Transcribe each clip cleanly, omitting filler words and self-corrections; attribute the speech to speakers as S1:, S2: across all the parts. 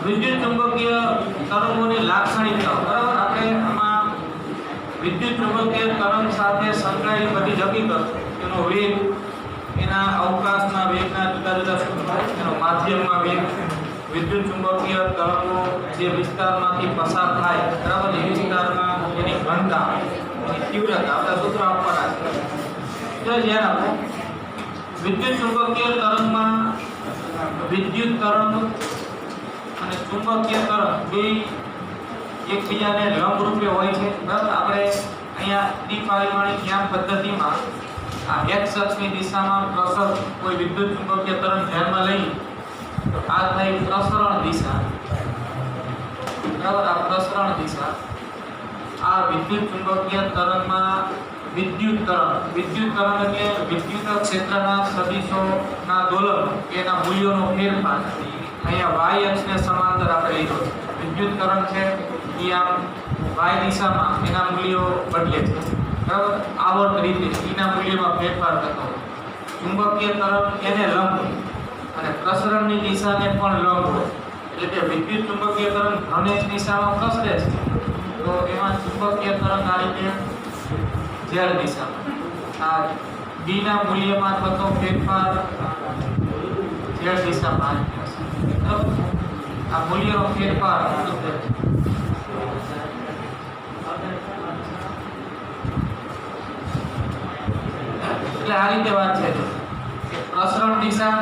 S1: વિદ્યુત ચુંબકીય તરંગોની લાક્ષણિકતાઓ બરાબર આપણે આમાં વિદ્યુત ચુંબકીય તરંગ સાથે સંકળાયેલી બધી જ હકીકત એનો વેગ એના અવકાશના વેગના જુદા જુદા સ્વરૂપો એનો માધ્યમમાં વેગ વિદ્યુત ચુંબકીય તરંગો જે વિસ્તારમાંથી પસાર થાય બરાબર એ વિસ્તારમાં એની ઘનતા એની તીવ્રતા આપણા સૂત્રો આપવાના છે તો જ્યારે આપણે વિદ્યુત ચુંબકીય તરંગમાં વિદ્યુત તરંગ અને ચુંબકીય તરંગ બે એકબીજાને લંબરૂપે હોય છે બરાબર આપણે અહીંયા દ્વિપરિમાણીય જ્ઞાન પદ્ધતિમાં આ x અક્ષની દિશામાં પ્રસર કોઈ વિદ્યુત ચુંબકીય તરંગ ધ્યાનમાં લઈએ તો આ થાય પ્રસરણ દિશા બરાબર આ પ્રસરણ દિશા આ વિદ્યુત ચુંબકીય તરંગમાં વિદ્યુત તરંગ એટલે વિદ્યુત ક્ષેત્રના સદિશોના દોલન એના મૂલ્યોનો ફેરફાર અહીંયા y અક્ષને સમાંતર આપણે લીધો વિદ્યુત તરંગ છે એ આમ y દિશામાં એના મૂલ્યો બદલે છે બરાબર આવર્ત રીતે એના મૂલ્યમાં ફેરફાર થતો હોય ચુંબકીય તરંગ એને લંબ અને પ્રસરણની દિશાને પણ લંબ હોય એટલે કે વિદ્યુત ચુંબકીય તરંગ ધનેશ દિશામાં પ્રસરે છે તો એમાં ચુંબકીય તરંગ આ રીતે z દિશામાં આ b ના મૂલ્યમાં થતો ફેરફાર z દિશામાં આ મૂલ્યનો ફેરફાર એટલે આ રીતે વાત છે કે પ્રસરણ દિશા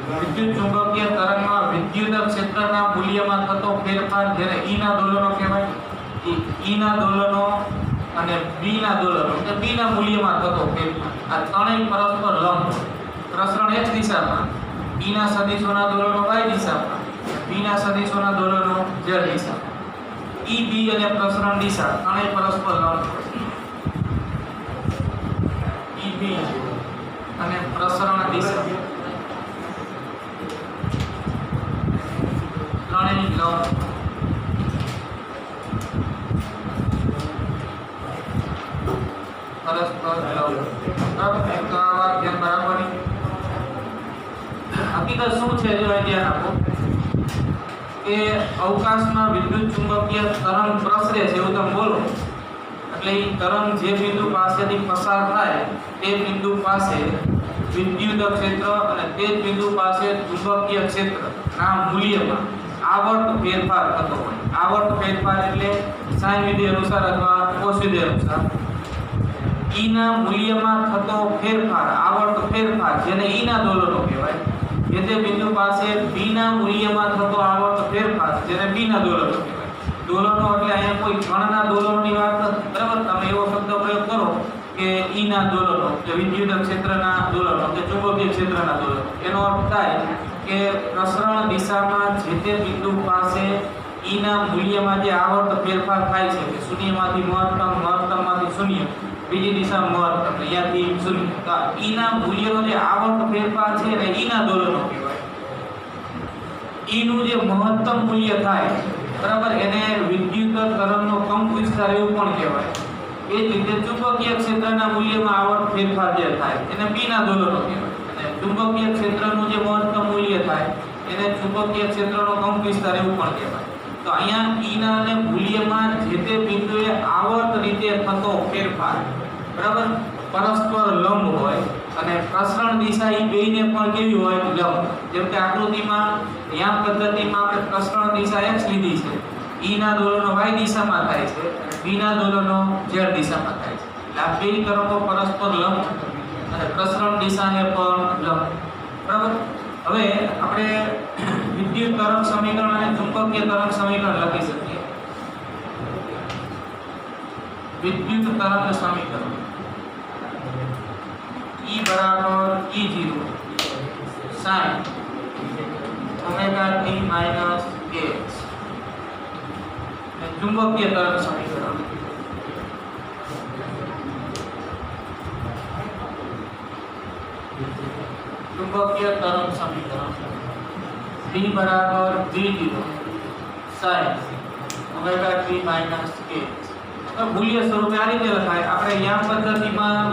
S1: વિદ્યુત ચુંબકીય તરંગમાં વિદ્યુત ક્ષેત્રના મૂલ્યમાં થતો ફેરફાર જેને E ના દોલનો કહેવાય E ના દોલનો અને B ના દોલનો કે B ના મૂલ્યમાં થતો ફેરફાર આ ત્રણેય પરસ્પર લંબ પ્રસરણ x દિશામાં E ના સદિશોના દોલનો y દિશામાં B ના સદિશોના દોલનો z દિશામાં E B અને પ્રસરણ દિશા ત્રણેય પરસ્પર લંબ E B અને પ્રસરણ દિશા ત્રણેય લંબ પરસ્પર લંબ બરાબર તો આ વાત ધ્યાન બરાબરની હકીકત શું છે જો ધ્યાન આપો કે અવકાશમાં વિદ્યુત ચુંબકીય તરંગ પ્રસરે છે એવું તમે બોલો એટલે એ તરંગ જે બિંદુ પાસેથી પસાર થાય તે બિંદુ પાસે વિદ્યુત ક્ષેત્ર અને તે જ બિંદુ પાસે ચુંબકીય ક્ષેત્રના મૂલ્યમાં આવર્ત ફેરફાર થતો હોય આવર્ત ફેરફાર એટલે સાઇન વિધિ અનુસાર અથવા કોસ વિધિ અનુસાર E ના મૂલ્યમાં થતો ફેરફાર આવર્ત ફેરફાર જેને E ના દોલનો કહેવાય જે તે બિંદુ પાસે B ના મૂલ્યમાં થતો આવર્ત ફેરફાર જેને B ના દોલનો કહેવાય દોલનો એટલે અહીંયા કોઈ કણના દોલનોની વાત નથી બરાબર તમે એવો શબ્દ પ્રયોગ કરો કે E ના દોલનો કે વિદ્યુત ક્ષેત્રના દોલનો કે ચુંબકીય ક્ષેત્રના દોલનો એનો અર્થ થાય કે પ્રસરણ દિશામાં જે તે બિંદુ પાસે E ના મૂલ્યમાં જે આવર્ત ફેરફાર થાય છે કે શૂન્યમાંથી મહત્તમ મહત્તમમાંથી શૂન્ય બીજી દિશામાં મહત્તમ અહીંયાથી શૂન્ય તો E ના મૂલ્યનો જે આવર્ત ફેરફાર છે એને E ના દોલનો કહેવાય E નું જે મહત્તમ મૂલ્ય થાય બરાબર એને વિદ્યુત તરંગનો કંપ વિસ્તાર એવું પણ કહેવાય એ જ રીતે ચુંબકીય ક્ષેત્રના મૂલ્યમાં આવર્ત ફેરફાર જે થાય એને B ના દોલનો કહેવાય અને ચુંબકીય ક્ષેત્રનું જે મહત્તમ મૂલ્ય થાય એને ચુંબકીય ક્ષેત્રનો કંપ વિસ્તાર એવું પણ કહેવાય તો અહીંયા E ના અને મૂલ્યમાં જે તે બિંદુએ આવર્ત રીતે થતો ફેરફાર બરાબર પરસ્પર લંબ હોય અને પ્રસરણ દિશા એ બેયને પણ કેવી હોય લંબ જેમ કે આકૃતિમાં યામ પદ્ધતિમાં આપણે પ્રસરણ દિશા x લીધી છે E ના દોલનો y દિશામાં થાય છે B ના દોલનો z દિશામાં થાય છે એટલે આ બે તરફો પરસ્પર લંબ અને પ્રસરણ દિશાને પણ લંબ બરાબર હવે આપણે વિદ્યુત તરંગ સમીકરણ અને ચુંબકીય તરંગ સમીકરણ લખી શકીએ વિદ્યુત તરંગ સમીકરણ E બરાબર E0 sin omega t minus kx ચુંબકીય તરંગ સમીકરણ ચુંબકીય તરંગ સમીકરણ D બરાબર V0 sin omega t minus kx મૂલ્ય સ્વરૂપે આ રીતે લખાય આપણે યામ પદ્ધતિમાં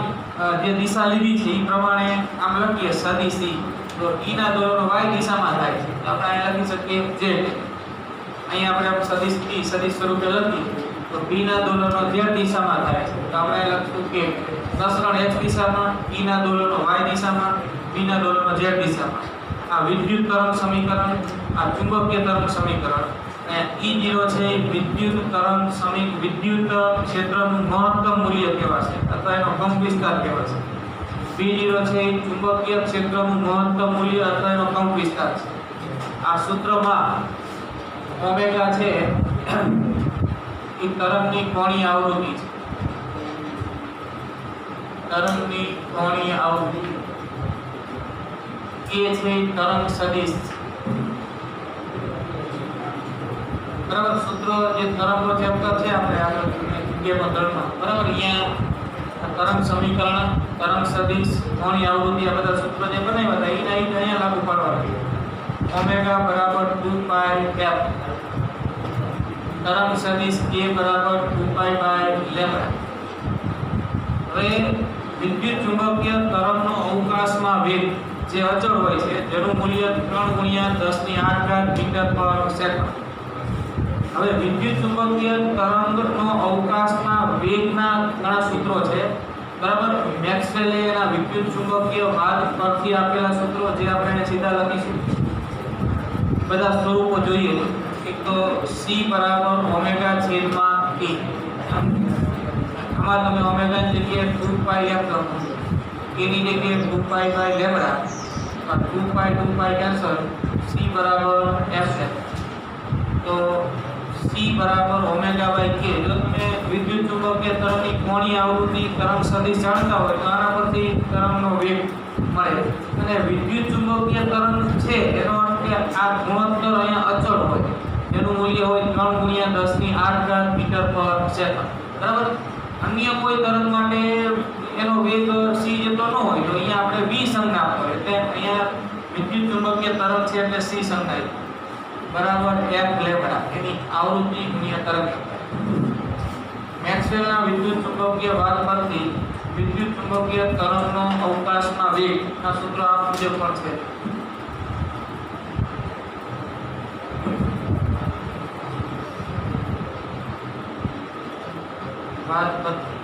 S1: જે દિશા લીધી છે એ પ્રમાણે આમ લખીએ સદિશ તો E ના દોલનો y દિશામાં થાય છે તો આપણે અહીં લખી શકીએ z અહીં આપણે સદિશ સ્વરૂપે લખીએ તો p ના દોલનો z દિશામાં થાય છે તો આપણે લખશું કે પ્રસરણ x દિશામાં, p ના દોલનો y દિશામાં, b ના દોલનો z દિશામાં. આ વિદ્યુત તરંગ સમીકરણ, આ ચુંબકીય તરંગ સમીકરણ. અને E0 છે એ વિદ્યુત ક્ષેત્રનું મહત્તમ મૂલ્ય કહેવાશે અથવા એનો કંપ વિસ્તાર કહેવાશે. B0 છે એ ચુંબકીય ક્ષેત્રનું મહત્તમ મૂલ્ય અથવા એનો કંપ વિસ્તાર છે. આ સૂત્રમાં ઓમેગા છે એ તરંગની કોણીય આવૃત્તિ છે. તરંગની કોણીય આવૃત્તિ. K છે એ તરંગ સદિશ છે. બરાબર. સૂત્રો જે તરંગનો ચેપ્ટર છે આપણે આગળ વિદ્યામાં ધોરણમાં બરાબર અહીંયા તરંગ સમીકરણ, તરંગ સદિશ, કોણીય આવૃત્તિ આ બધા સૂત્રો જે બનાવ્યા હતા એના અહીંયા લાગુ પાડવાના. ઓમેગા બરાબર 2 પાઈ f, તરંગ સદિશ k બરાબર 2 પાઈ બાય લેમ્બડા. હવે વિદ્યુત ચુંબકીય તરંગનો અવકાશમાં વેગ જે અચળ હોય છે જેનું મૂલ્ય 3 ગુણ્યા 10⁸ મીટર પર સેકન્ડ. હવે વિદ્યુત ચુંબકીય તરંગનો અવકાશમાં વેગના ઘણા સૂત્રો છે બરાબર. મેક્સવેલે એના વિદ્યુત ચુંબકીય વાદ પરથી આપેલા સૂત્રો જે આપણે સીધા લખીશું. બધા સ્વરૂપો જોઈએ. એક તો c બરાબર ઓમેગા છેદમાં t. આમાં તમે ઓમેગા ની જગ્યાએ 2 પાઈ f લખો, k ની જગ્યાએ 2 pi by lambda. 2 pi cancel, c બરાબર f છે. તો c બરાબર ઓમેગા બાય k. જો તમે વિદ્યુત ચુંબકીય તરંગની કોણીય આવૃત્તિ તરંગ સદિશ જાણતા હોય તો આના પરથી તરંગનો વેગ મળે. અને વિદ્યુત ચુંબકીય તરંગ છે એનો અર્થ કે આ ગુણોત્તર અહીંયા અચળ હોય એનું મૂલ્ય હોય 3 ગુણ્યા 10⁸ મીટર પર સેકન્ડ બરાબર. અન્ય કોઈ તરંગ માટે એનો વેગ c જેટલો ન હોય તો અહીંયા આપણે v સંજ્ઞા આપો એટલે અહીંયા વિદ્યુત ચુંબકીય તરંગ છે એટલે c સંજ્ઞા બરાબર f લેમ્બડા એની આવૃત્તિ ગુણ્યા તરંગ. મેક્સવેલના વિદ્યુત ચુંબકીય વાદ પરથી વિદ્યુત ચુંબકીય તરંગનો અવકાશમાં વેગ ના સૂત્ર આ મુજબ પણ છે. વાદ પરથી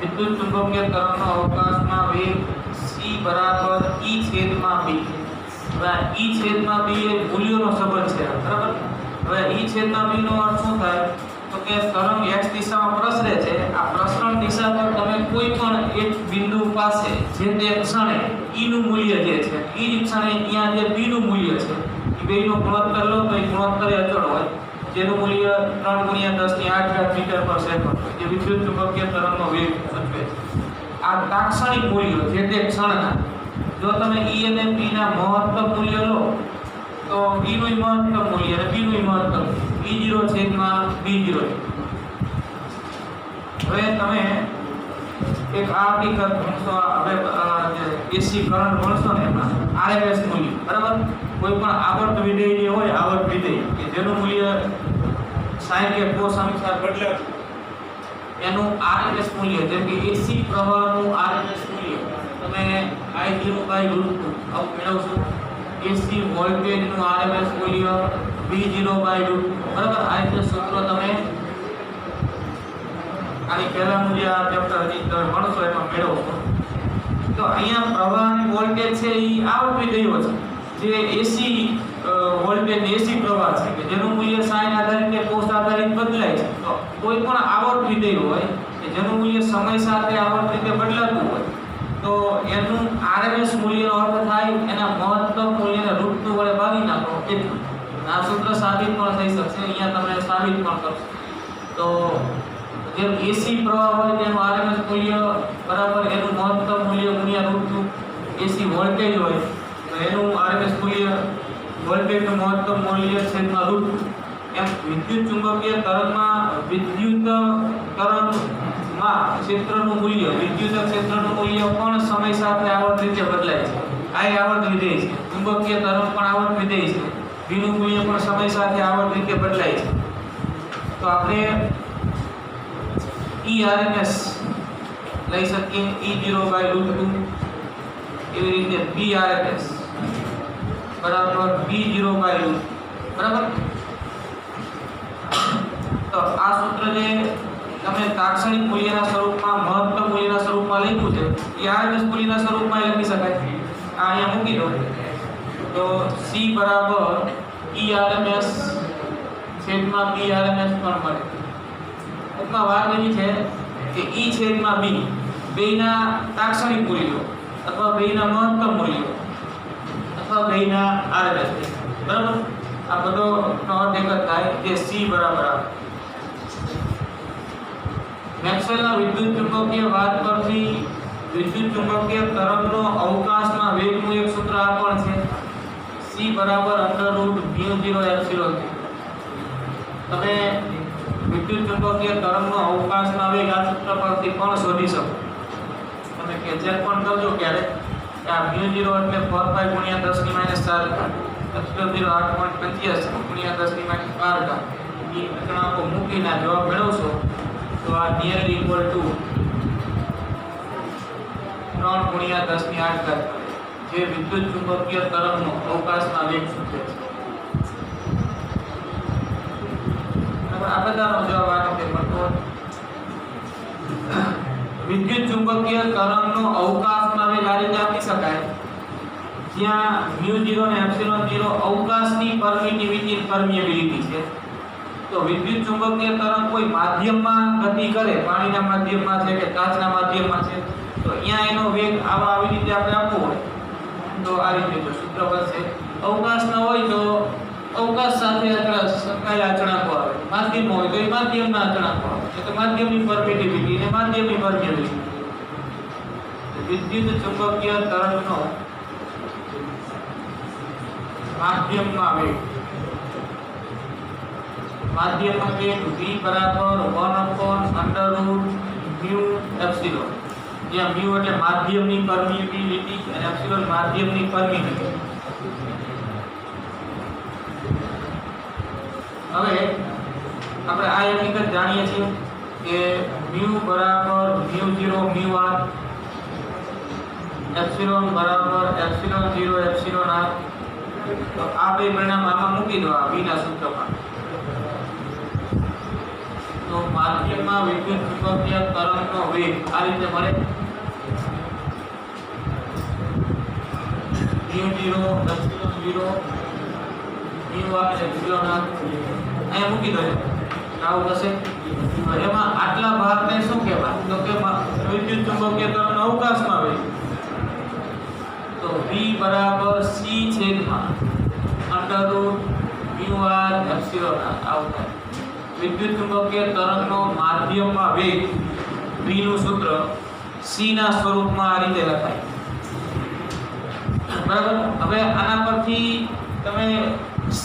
S1: વિદ્યુત ચુંબકીય તરંગનો અવકાશમાં વેગ c બરાબર e છેદમાં b. હવે e છેદમાં b એ મૂલ્યોનો સંબંધ છે બરાબર. હવે e છેદમાં b નો અર્થ શું થાય તો કે તરંગ x દિશામાં પ્રસરે છે. આ પ્રસરણ દિશા પર તમે કોઈ પણ એક બિંદુ પાસે જે તે ક્ષણે e નું મૂલ્ય જે છે e જ ક્ષણે અહીંયા જે b નું મૂલ્ય છે એ બેયનો ગુણોત્તર લો તો એ ગુણોત્તર અચળ હોય જેનું મૂલ્ય 3 ગુણ્યા 10⁸ મીટર પર સેકન્ડ જે વિદ્યુત ચુંબકીય તરંગનો વેગ સૂચવે છે. આ તાત્ક્ષણિક મૂલ્યો જે તે ક્ષણના. જો તમે e અને b ના મહત્તમ મૂલ્ય લો તો e નું મહત્તમ મૂલ્ય અને b નું મહત્તમ E0 છેદમાં B0. હવે તમે એક આ હકીકત ભણશો હવે એસી કરંટ ભણશો ને એમાં RMS મૂલ્ય બરાબર. કોઈ પણ આવર્ત વિધેય જે હોય આવર્ત વિધેય કે જેનું મૂલ્ય sin કે cos અનુસાર બદલે એનું RMS મૂલ્ય જેમ કે એસી પ્રવાહનું RMS મૂલ્ય તમે I0/√2 આવું મેળવશો. એસી વોલ્ટેજનું RMS મૂલ્ય V0/√2 બરાબર. આ રીતે સૂત્ર તમે આની પહેલાનું જે આ ચેપ્ટર હજી તમે ભણશો એમાં મેળવશો. તો અહીંયા પ્રવાહ અને વોલ્ટેજ છે એ આવર્ત વિધેયો છે જે એસી વોલ્ટેજ એસી પ્રવાહ છે કે જેનું મૂલ્ય sin આધારિત કે cos આધારિત બદલાય છે. તો કોઈ પણ આવર્ત વિધેય હોય કે જેનું મૂલ્ય સમય સાથે આવર્ત રીતે બદલાતું હોય તો એનું RMS મૂલ્યનો અર્થ થાય એના મહત્તમ મૂલ્યને √2 વડે ભાગી નાખો એટલું. આ સૂત્ર સાબિત પણ થઈ શકશે. અહીંયા તમને સાબિત પણ કરશે. તો જેમ એસી પ્રવાહ હોય તેનું RMS મૂલ્ય બરાબર એનું મહત્તમ મૂલ્ય ગુણ્યા √2. એસી વોલ્ટેજ હોય તો એનું RMS મૂલ્ય વોલ્ટેજનું મહત્તમ મૂલ્ય છેદમાં √2. એમ વિદ્યુત ચુંબકીય તરંગમાં ક્ષેત્રનું મૂલ્ય વિદ્યુત ક્ષેત્રનું મૂલ્ય પણ સમય સાથે આવર્ત રીતે બદલાય છે. આ આવર્ત વિધેય છે. ચુંબકીય તરંગ પણ આવર્ત વિધેય છે. ભીનું મૂલ્ય પણ સમય સાથે આવર્ત રીતે બદલાય છે. તો આપણે ERMS લઈ શકીએ E0/√2 એવી રીતે BRMS બરાબર B0/√2 બરાબર. તો આ સૂત્ર જે તમે તાત્ક્ષણિક મૂલ્યના સ્વરૂપમાં મહત્તમ મૂલ્યના સ્વરૂપમાં લખ્યું છે એ RMS મૂલ્યના સ્વરૂપમાં લખી શકાય. આ અહીંયા મૂકી દો તો C બરાબર ERMS છેદમાં BRMS પણ મળે. ટૂંકમાં વાત એવી છે કે E છેદમાં B બેયના તાત્ક્ષણિક મૂલ્યો અથવા બેયના મહત્તમ મૂલ્યો અથવા બેયના RMS બરાબર. આ બધો નો અર્થ એક જ થાય કે C બરાબર આવે. મેક્સવેલના વિદ્યુત ચુંબકીય વાદ પરથી વિદ્યુત ચુંબકીય તરંગનો અવકાશમાં વેગનું એક સૂત્ર આ પણ છે C બરાબર √μ0 તમે વિદ્યુત ચુંબકીય તરંગનો અવકાશમાં વેગ આ સૂત્ર પરથી પણ શોધી શકો. તમે કે ચેક પણ કરજો ક્યારે આ μ0 એટલે 4π × 10⁻⁴ ε0 8.85 × 10⁻12 એ અચળાંકો મૂકીને જવાબ મેળવશો તો આ નિયરલી ઇક્વલ ટુ 3 × 10⁸ જે વિદ્યુત ચુંબકીય તરંગનો અવકાશમાં વેગ સૂચવે છે. આ બધાનો જવાબ આ રીતે મળતો. વિદ્યુત ચુંબકીય તરંગનો અવકાશમાં વેગ આ રીતે આપી શકાય જ્યાં μ0 અને ε0 અવકાશની પરમિટિવિટી છે. તો વિદ્યુત ચુંબકીય તરંગ કોઈ માધ્યમમાં ગતિ કરે, પાણીના માધ્યમમાં છે કે કાચના માધ્યમમાં છે, તો અહીંયા એનો વેગ આવી રીતે આપણે આપવો હોય તો આ રીતે જો સૂત્ર બનશે. અવકાશના હોય તો અવકાશ સાથે સંકળાયેલા અચળાંકો આવે, માધ્યમ હોય તો એ માધ્યમના અચળાંકો આવે, એટલે માધ્યમની પરમિટિવિટી અને માધ્યમની પરમિટિવિટી. વિદ્યુત ચુંબકીય તરંગનો માધ્યમમાં વેગ V બરાબર 1/√μ∈ જ્યાં μ એટલે માધ્યમની પરમિટિવિટી અને એપ્સિલોન માધ્યમની પરમિટિવિટી. હવે આપણે આ હકીકત જાણીએ છીએ કે μ બરાબર μ0 μr એપ્સિલોન બરાબર ε0 εr. તો આ બે પરિણામ આમાં મૂકી દો આ v ના સૂત્રમાં. તો માધ્યમમાં વિદ્યુત ચુંબકીય તરંગનો વેગ આ રીતે મળે μ0 ε0 μr εr. અહીંયા મૂકી દો આવું થશે. એમાં આટલા ભાગને શું કહેવાય તો કે વિદ્યુત ચુંબકીય તરંગનો અવકાશમાં વેગ. તો v બરાબર c છેદમાં √μr એપ્સિલોન આવું થાય. વિદ્યુત ચુંબકીય તરંગનો માધ્યમમાં વેગ v નું સૂત્ર c ના સ્વરૂપમાં આ રીતે લખાય. બરાબર. હવે આના પરથી તમે c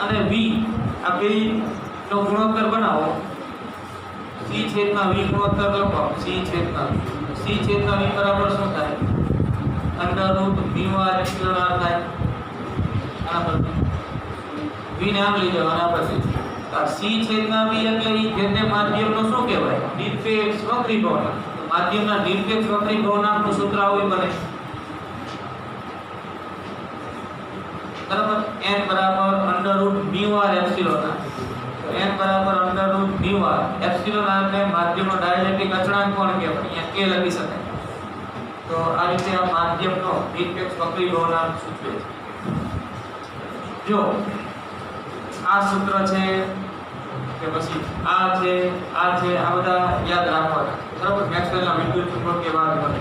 S1: અને v આ બે નો ગુણોત્તર બનાવો. c છેદમાં v ગુણોત્તર લખો. c છેદમાં v બરાબર શું થાય √μr એપ્સિલોન r થાય. આના પરથી v ને આમ લઈ જવાના પછી c છેદમાં v એટલે જે તે માધ્યમનો શું કહેવાય નિરપેક્ષ વક્રીભવનાંક. માધ્યમના નિરપેક્ષ વક્રીભવનાંકનું સૂત્ર આવું બને બરાબર. n બરાબર √μr એપ્સિલોન r. n બરાબર √μr એપ્સિલોન r ને માધ્યમનો ડાયલેક્ટ્રિક અચળાંક કોણ કહેવાય અહીંયા k લખી શકાય. તો આ રીતે આ માધ્યમનો નિરપેક્ષ વક્રીભવનાંક સૂચવે છે. જો આ સૂત્ર છે કે પછી આ છે આ બધા યાદ રાખવાના બરાબર. મેક્સવેલના વિદ્યુત ચુંબકીય વાદ બને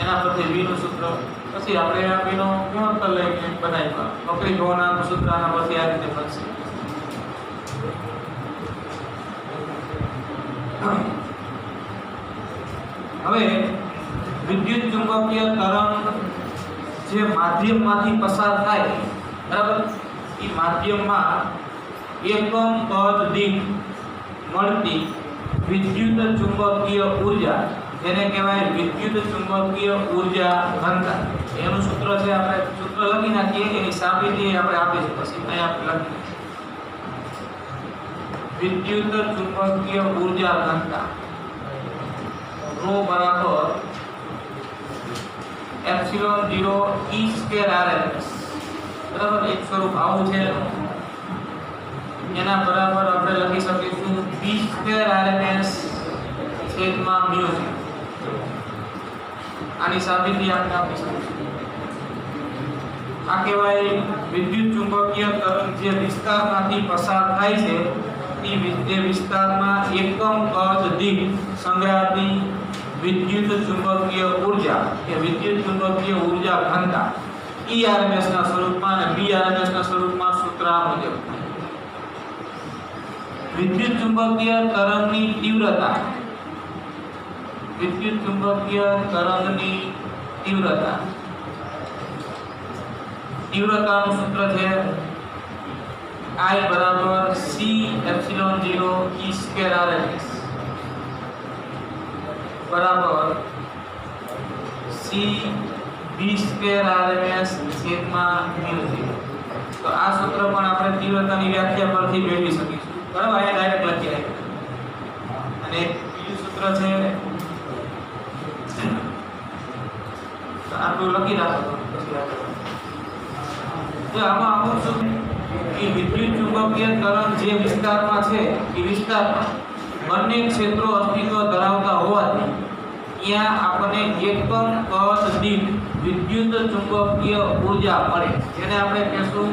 S1: એના પરથી v નું સૂત્ર, પછી આપણે આ v નો ગુણોત્તર લઈને બનાવ્યા વક્રીભવનાંકનું સૂત્ર આના પરથી આ રીતે બનશે. હવે વિદ્યુત ચુંબકીય તરંગ જે માધ્યમમાંથી પસાર થાય બરાબર, એ માધ્યમમાં એકમ પદ દીઠ મળતી વિદ્યુત ચુંબકીય ઊર્જા જેને કહેવાય વિદ્યુત ચુંબકીય ઊર્જા ઘનતા. એનું સૂત્ર છે, આપણે સૂત્ર લખી નાખીએ, એની સાબિતી આપણે આપીશું પછી અહીં આપણે લખીએ. વિદ્યુત ચુંબકીય ઊર્જા ઘનતા ρ બરાબર ε0 e² RMS બરાબર. એક સ્વરૂપ આવું છે એના બરાબર આપણે લખી શકીશું b² RMS છેદમાં μ0. આની સાબિતી આપણે આપી શકીશું. આ કહેવાય વિદ્યુત ચુંબકીય તરંગ જે વિસ્તારમાંથી પસાર થાય છે તે વિસ્તારમાં એકમ કદ દીઠ સંગ્રહાતી વિદ્યુત ચુંબકીય ઊર્જા કે વિદ્યુત ચુંબકીય ઊર્જા ઘનતા ERMS ના સ્વરૂપમાં અને BRMS ના સ્વરૂપમાં સૂત્ર આ મુજબ. વિદ્યુત ચુંબકીય તરંગની તીવ્રતા, વિદ્યુત ચુંબકીય તરંગની તીવ્રતાનું સૂત્ર છે I બરાબર C એપ્સિલોન 0 E² RMS બરાબર C B² RMS છેદમાં μ0. તો આ સૂત્ર પણ આપણે તીવ્રતાની વ્યાખ્યા પરથી મેળવી શકીશું. બરાબર, અહીંયા ડાયરેક્ટ લખી રાખ્યું. અને બીજું સૂત્ર છે આટલું લખી રાખો. તો આમાં અમુક શું કે વિદ્યુત ચુંબકીય તરંગ જે વિસ્તારમાં છે એ વિસ્તારમાં બંને ક્ષેત્રો અસ્તિત્વ ધરાવતા હોવાથી ત્યાં આપણને એકમ કદ દીઠ વિદ્યુત ચુંબકીય ઊર્જા મળે, જેને આપણે કહેશું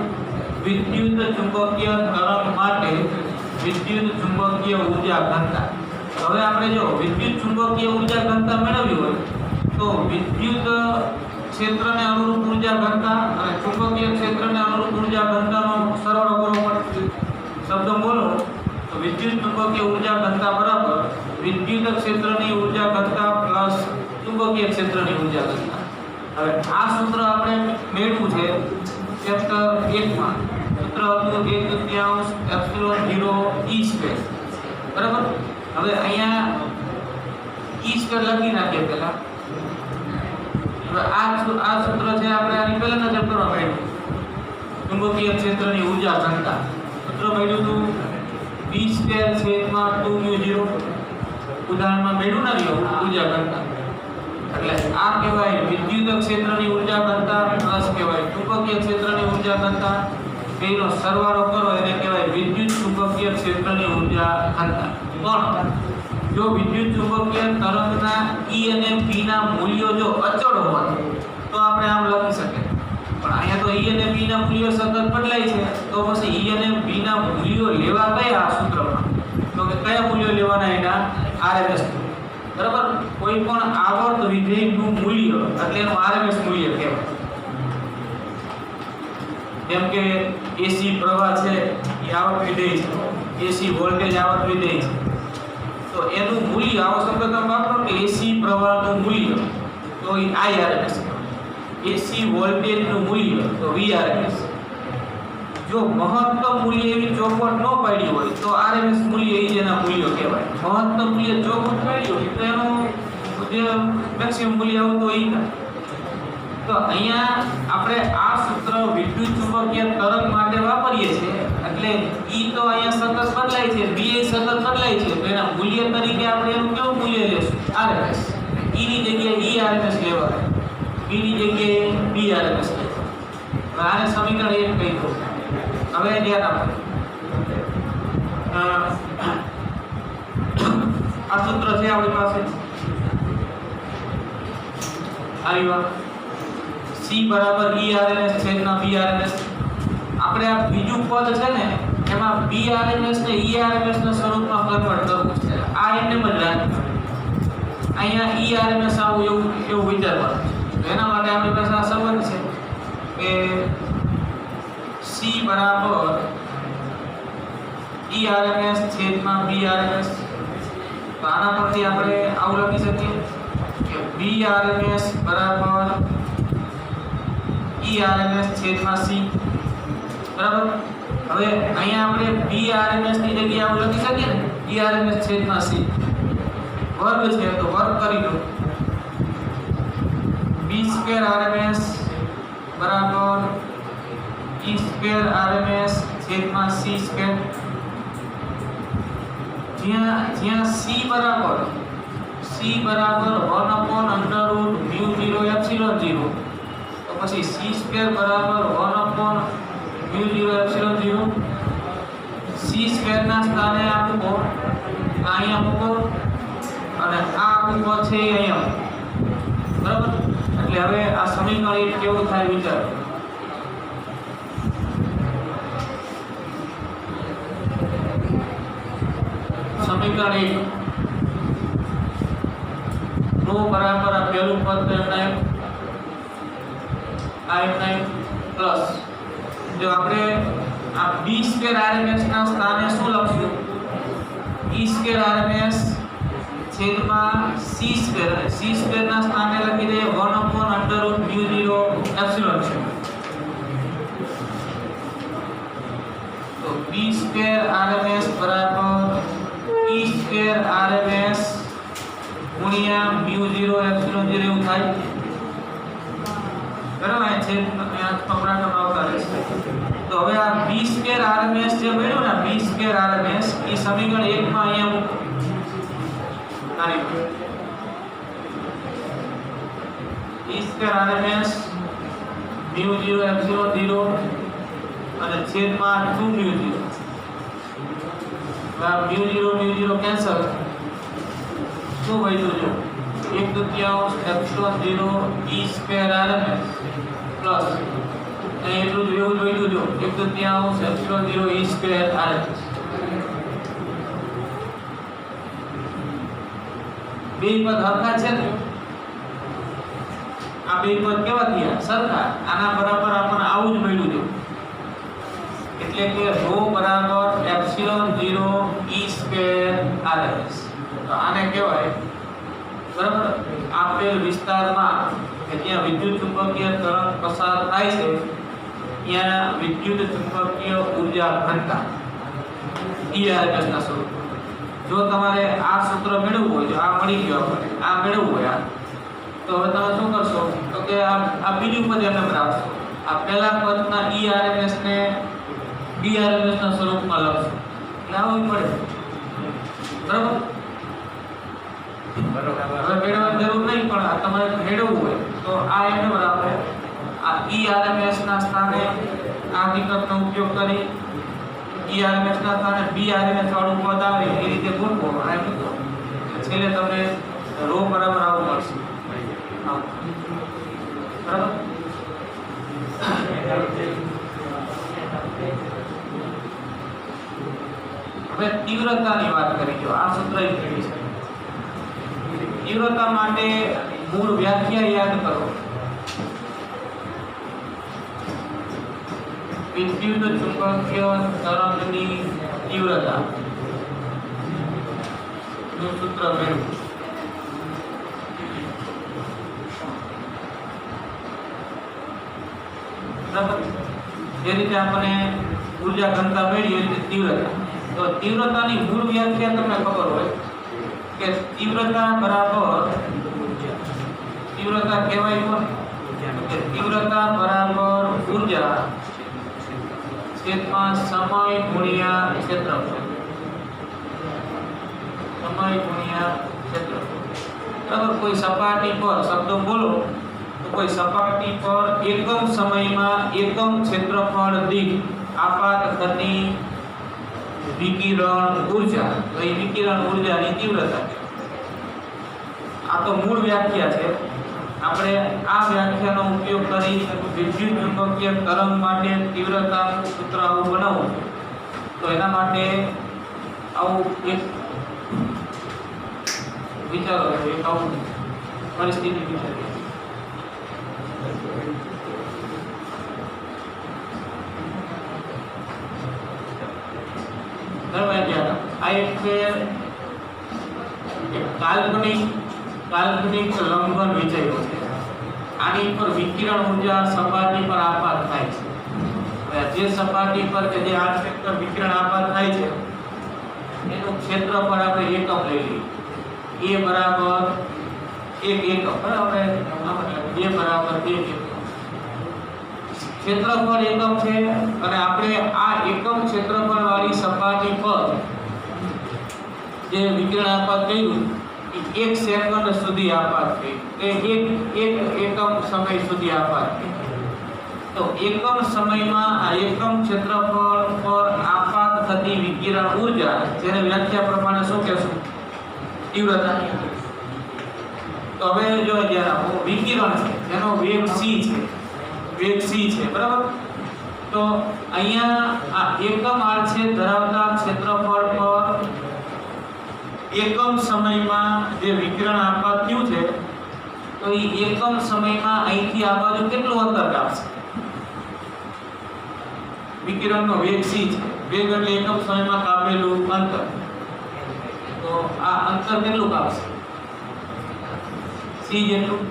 S1: વિદ્યુત ચુંબકીય તરંગ માટે વિદ્યુત ચુંબકીય ઊર્જા ઘનતા. હવે આપણે જો વિદ્યુત ચુંબકીય ઊર્જા ઘનતા મેળવવી હોય તો વિદ્યુત ક્ષેત્રને અનુરૂપ ઊર્જા ઘનતા અને ચુંબકીય ક્ષેત્રને અનુરૂપ ઊર્જા ઘનતાનો સરવાળો કરવો પડે. શબ્દ બોલો તો વિદ્યુત ચુંબકીય ઊર્જા ઘનતા બરાબર વિદ્યુત ક્ષેત્રની ઊર્જા ઘનતા પ્લસ ચુંબકીય ક્ષેત્રની ઊર્જા ઘનતા. હવે આ સૂત્ર આપણે મેળવ્યું છે ચેપ્ટર 1 માં. સૂત્ર હતું 1/3 એપ્સિલોન 0 E². બરાબર, હવે અહીંયા E² લખી નાખીએ પહેલા. હવે આ સૂત્ર છે આપણે આની પહેલાના ચેપ્ટરમાં મેળવ્યું ચુંબકીય ક્ષેત્રની ઊર્જા ઘનતા. સૂત્ર મેળવ્યું હતું B²/2μ0. ઉદાહરણમાં મેળવ્યું ના રહ્યો ઊર્જા ઘનતા. એટલે આ કહેવાય વિદ્યુત ક્ષેત્રની ઊર્જા ઘનતા પ્લસ કહેવાય ચુંબકીય ક્ષેત્રની ઊર્જા ઘનતા. બેનો સરવાળો કરો એને કહેવાય વિદ્યુત ચુંબકીય ક્ષેત્રની ઊર્જા ઘનતા. પણ જો વિદ્યુત ચુંબકીય તરંગના E અને P ના મૂલ્યો જો અચળ હોય તો આપણે આમ લખી શકીએ. પણ અહીંયા તો E અને P ના મૂલ્યો સતત બદલાય છે, તો પછી E અને P ના મૂલ્યો લેવા કયા આ સૂત્રમાં? તો કે કયા મૂલ્યો લેવાના એના RMS. બરાબર, કોઈ પણ આવર્ત વિધેયનું મૂલ્ય એટલે એનું RMS મૂલ્ય કહેવાય. જેમ કે AC પ્રવાહ છે એ આવર્ત વિધેય છે, AC વોલ્ટેજ આવર્ત વિધેય છે, તો એનું મૂલ્ય આવો શબ્દ તમે વાપરો કે AC પ્રવાહનું મૂલ્ય તો એ IRMS, AC વોલ્ટેજનું મૂલ્ય તો VRMS. જો મહત્તમ મૂલ્ય એવી ચોખવટ ન પાડી હોય તો RMS મૂલ્ય એ જેના મૂલ્યો કહેવાય. મહત્તમ મૂલ્ય ચોખવટ પાડી હોય તો એનું જે મેક્સિમમ મૂલ્ય આવતું હોય એ. તો અહીંયા આપણે આ સૂત્ર વિદ્યુત ચુંબકીય તરંગ માટે વાપરીએ છીએ. એટલે E તો અહીંયા સતત બદલાય છે, B એ સતત બદલાય છે, તો એના મૂલ્ય તરીકે આપણે એનું કેવું મૂલ્ય લેશું? RMS. E ની જગ્યાએ ERMS લેવાય, B ની જગ્યાએ BRMS લેવાય. આને સમીકરણ 1 કહી દો. હવે ધ્યાન આપો, આ સૂત્ર છે આપણી પાસે આવી વાત C બરાબર ERMS છેદમાં BRMS. આપણે આ બીજું પદ છે ને એમાં BRMS ને ERMS ના સ્વરૂપમાં કન્વર્ટ કરવું છે. આ એને જ રાખવું, અહીંયા ERMS આવું એવું વિચારવાનું. એના માટે આપણી પાસે આ સંબંધ છે કે C બરાબર ERMS છેદમાં BRMS. તો આના પરથી આપણે આવું લખી શકીએ કે BRMS બરાબર ERMS છેદમાં C. બરાબર, હવે અહીંયા આપણે BRMS ની જગ્યાએ આવું લખી શકીએ ને ERMS છેદમાં C. વર્ગ છે તો વર્ગ કરી દો. B² RMS બરાબર E² RMS છેદમાં C². જ્યાં C બરાબર 1/√μ0 એપ્સિલોન 0, તો પછી C² બરાબર 1/μ0 એપ્સિલોન 0. C સ્ક્વેર ના સ્થાને આ મૂકો, અહીંયા મૂકો અને આ મૂકો છે અહીંયા, બરાબર? એટલે હવે આ સમીકરણ એક કેવું થાય વિચાર. સમીકરણ એક રો બરાબર આ પહેલું પદ m9 પ્લસ જો આપણે આ b સ્ક્વેર rms ના સ્થાને શું લખશું? e સ્ક્વેર rms છેદમાં c સ્ક્વેર, અને c સ્ક્વેર ના સ્થાને લખી દઈએ 1/√μ0 એપ્સિલોન છે. તો b સ્ક્વેર rms બરાબર e સ્ક્વેર rms ગુણ્યા μ0 એપ્સિલોન 0 એવું થાય, બરાબર? આ છે આ કપડાનો આવતા રહેશે. તો હવે આ b સ્ક્વેર rms જે મળ્યું ને, b સ્ક્વેર rms એ સમીકરણ 1 માં અહીંયા મૂકો. આની b સ્ક્વેર rms μ0 એપ્સિલોન 0 અને છેદમાં 2μ0. આ μ0 કેન્સલ, શું વધ્યું? જો 1/3 epsilon 0 e square rms plus એટલું જ એવું વધ્યું. જો 1/3 એપ્સિલોન 0 e સ્ક્વેર rms. બે પદ હરખા છે ને? આ બે પદ કેવા થયા? સરખા. આના બરાબર આપણને આવું જ મળ્યું છે. એટલે કે ρ બરાબર એપ્સિલોન 0 e સ્ક્વેર rms. તો આને કહેવાય, બરાબર, આપેલ વિસ્તારમાં કે જ્યાં વિદ્યુત ચુંબકીય તરંગ પસાર થાય છે ત્યાં વિદ્યુત ચુંબકીય ઊર્જા ઘનતા ERMS ના સ્વરૂપમાં. જો તમારે આ સૂત્ર મેળવવું હોય, જો આ મળી ગયો આપણે, આ મેળવવું હોય તો હવે તમે શું કરશો? તો કે આ બીજું પદ એમને રાખશો, આ પહેલા પદના ERMS ને DRMS ના સ્વરૂપમાં લખશો. એટલે આવું પડે, બરાબર? હવે મેળવવાની જરૂર નહીં, પણ આ તમારે મેળવવું હોય તો આ એમને બરાબર આ ERMS ના સ્થાને આ વિકલ્પનો ઉપયોગ કરી ERMS ના સ્થાને BRMS વાળું પદ આવે એ રીતે ગોઠવો. આ મૂકો, છેલ્લે તમને ρ બરાબર આવું મળશે. બરાબર? હવે તીવ્રતાની વાત કરી. જો આ સૂત્ર કેવી છે? તીવ્રતા માટે મૂળ વ્યાખ્યા યાદ કરો. વિદ્યુત ચુંબકીય તરંગની તીવ્રતા નું સૂત્ર મેળવો. જે રીતે આપણે ઊર્જા ઘનતા મેળવી એ રીતે તીવ્રતા. તો તીવ્રતાની મૂળ વ્યાખ્યા તમને ખબર હોય કે તીવ્રતા બરાબર તીવ્રતા કહેવાય કોને? તીવ્રતા બરાબર ઊર્જા છેદમાં સમય ગુણ્યા ક્ષેત્રફળ. સમય ગુણ્યા ક્ષેત્રફળ. બરાબર? કોઈ સપાટી પર શબ્દો બોલો તો કોઈ સપાટી પર એકમ સમયમાં એકમ ક્ષેત્રફળ દીઠ આપાત થતી વિકિરણ ઊર્જા, તો એ વિકિરણ ઊર્જાની તીવ્રતા. આ તો મૂળ વ્યાખ્યા છે. આપણે આ વ્યાખ્યાનો ઉપયોગ કરી વિદ્યુત ચુંબકીય તરંગ માટે તીવ્રતાનું સૂત્ર આવું બનાવવું, તો એના માટે આવું એક વિચારો, એક આવું પરિસ્થિતિ વિચારીએ. આ એક કાલ્પનિક લંબન વિચાર્યો છે. આની પર વિકિરણ ઊર્જા સપાટી પર આપાત થાય છે. જે સપાટી પર કે જે આ ક્ષેત્ર વિકિરણ આપાત થાય છે એનું ક્ષેત્રફળ આપણે એકમ લઈ લઈએ. A બરાબર 1 એકમ, બરાબર? A બરાબર 1 એકમ. ક્ષેત્રફળ એકમ છે અને આપણે આ એકમ ક્ષેત્રફળ વાળી સપાટી પર જે વિકિરણ આપાત કર્યું એ 1 સેકન્ડ સુધી આપાત કર્યું, એક એકમ સમય સુધી આપાત કર્યું. તો એકમ સમયમાં આ એકમ ક્ષેત્રફળ પર આપાત થતી થતી વિકિરણ ઊર્જા જેને વ્યાખ્યા પ્રમાણે શું કહેશું? તીવ્રતા. તો હવે જો ધ્યાન આપો, વિકિરણ છે જેનો વેગ c છે, વેગ c છે, બરાબર? તો અહીંયા આ એકમ આડછેદ ધરાવતા ક્ષેત્રફળ પર એકમ સમયમાં જે વિકિરણ આપવાત થયું છે, તો એ એકમ સમયમાં અહીંથી આ બાજુ કેટલું અંતર કાપશે? વિકિરણનો વેગ c છે, વેગ એટલે એકમ સમયમાં કાપેલું અંતર. તો આ અંતર કેટલું કાપશે? c જેટલું.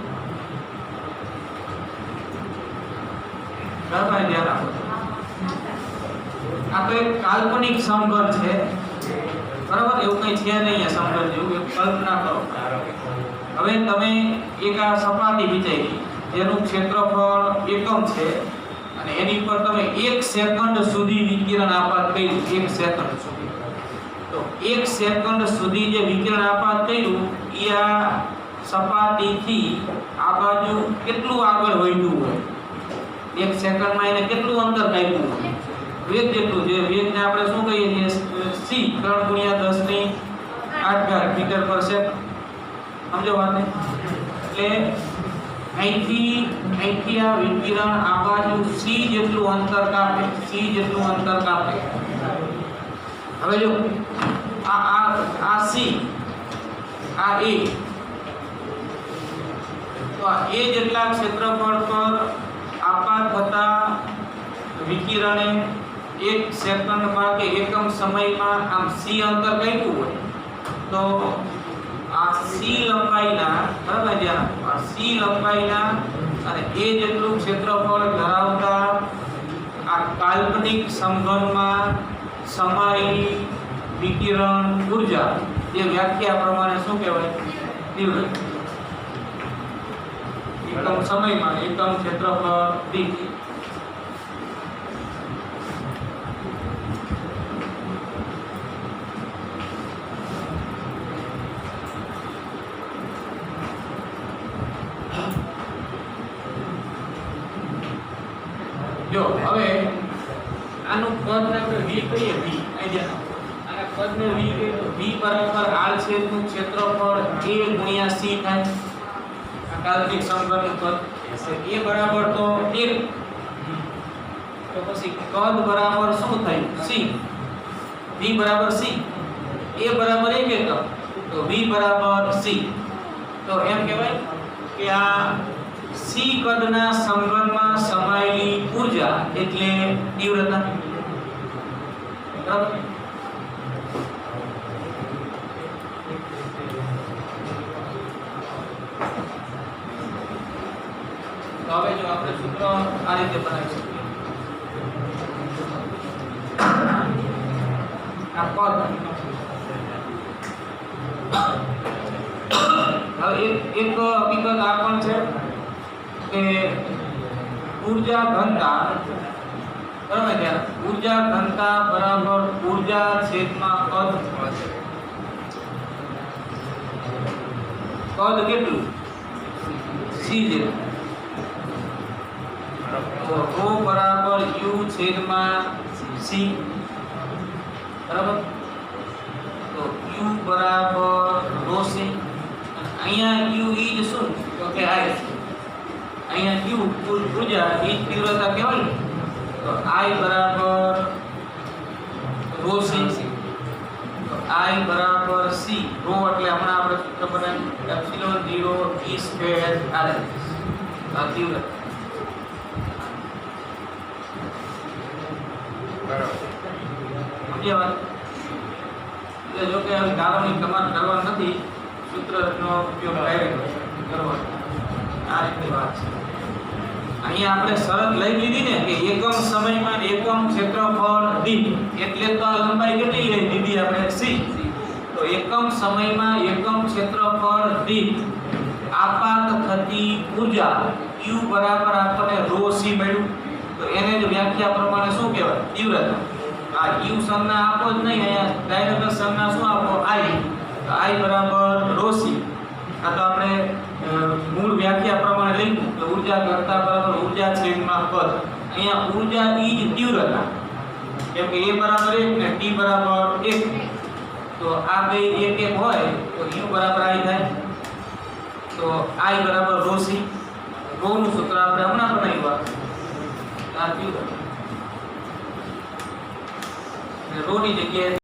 S1: બરાબર, ધ્યાન આપો. આ તો એક કાલ્પનિક સમઘન છે, બરાબર? એવું કઈ છે નહીં આ સમઘન જેવું, એક કલ્પના કરો. હવે તમે એક આ સપાટી વિચારી જેનું ક્ષેત્રફળ એકમ છે અને એની પર તમે 1 સેકન્ડ સુધી વિકિરણ આપાત કર્યું, 1 સેકન્ડ સુધી. તો 1 સેકન્ડ સુધી જે વિકિરણ આપાત કર્યું એ આ સપાટીથી આ બાજુ કેટલું આગળ વધ્યું હોય? 1 સેકન્ડમાં એને કેટલું અંતર કાપ્યું હોય? વેગ જેટલું. જે વેગને આપણે શું કહીએ છીએ? c 3 × 10⁸ મીટર પર સેકન્ડ. સમજો વાતને? એટલે અહીંથી આ વિકિરણ આ બાજુ c જેટલું અંતર કાપે, c જેટલું અંતર કાપે. હવે જો આ c, આ a, તો આ a જેટલા ક્ષેત્રફળ પર આપાત થતા વિકિરણે 1 સેકન્ડમાં કે એકમ સમયમાં આમ c અંતર કાપ્યું હોય, તો આ c લંબાઈના, બરાબર, ધ્યાન આપો, આ c લંબાઈના અને a જેટલું ક્ષેત્રફળ ધરાવતા આ કાલ્પનિક સમઘનમાં સમાયેલી વિકિરણ ઊર્જા જે વ્યાખ્યા પ્રમાણે શું કહેવાય? તીવ્રતા. એકમ સમયમાં એકમ ક્ષેત્રફળ દીઠ. જો હવે આનું પદને આપણે v કહીએ, v આઈડિયા. આના પદને v કહીએ તો v બરાબર આડછેદનું ક્ષેત્રફળ a ગુણ્યા c થાય. આ કાલ્પનિક સમઘનનું પદ a બરાબર તો 1, તો પછી કદ બરાબર શું થયું? c. v બરાબર c, a બરાબર 1 એકમ, તો v બરાબર c. તો એમ કહેવાય કે આ c કદના સમઘનમાં સમાયેલી ઊર્જા એટલે તીવ્રતા. બરાબર? તો હવે જો આપણે સૂત્ર આ રીતે બનાવી શકીએ. આ પદ હવે એક હકીકત આ પણ છે કે ઊર્જા ઘનતા, બરાબર છે, ઊર્જા ઘનતા બરાબર ઊર્જા છેદમાં કદ. કદ કેટલું? c જેટલું. તો ρ બરાબર u છેદમાં c, બરાબર? તો u બરાબર ρc. અહીંયા u ઈ શું? તો કે I. અહીંયા u કુલ ઊર્જા ઈ તીવ્રતા કહેવાય ને, તો I બરાબર ρc. તો I બરાબર c. ρ એટલે હમણાં આપણે સૂત્ર બનાવ્યું એપ્સિલોન 0 e સ્ક્વેર r. આ તીવ્રતા. બરાબર સમજ્યા વાત? એટલે જો કે ધારણી તમારે કરવાનું નથી, સૂત્રનો ઉપયોગ ડાયરેક્ટ કરવાનો. આ રીતની વાત છે. અહીંયા આપણે શરત લઈ લીધી ને કે એકમ સમયમાં એકમ ક્ષેત્રફળ દીઠ, એટલે તો લંબાઈ કેટલી લઈ દીધી આપણે? c. તો એકમ સમયમાં એકમ ક્ષેત્રફળ દીઠ આપાત થતી ઊર્જા u બરાબર આપણને ρc મળ્યું. તો એને જ વ્યાખ્યા પ્રમાણે શું કહેવાય? તીવ્રતા. આ u સંજ્ઞા આપો જ નહીં, અહીંયા ડાયરેક્ટ સંજ્ઞા શું આપો? I. તો I બરાબર ρc. આ તો આપણે મૂળ વ્યાખ્યા પ્રમાણે લખ્યું કે ઊર્જા ઘનતા બરાબર ઊર્જા છેદમાં કદ. અહીંયા ઊર્જા ઈ જ તીવ્રતા. કેમ કે a બરાબર 1 ને t બરાબર 1, તો આ બે 1 1 હોય તો u બરાબર i થાય. તો i બરાબર rho c. rho નું સૂત્ર આપણે હમણાં બનાવ્યું આ q, rho ની જગ્યાએ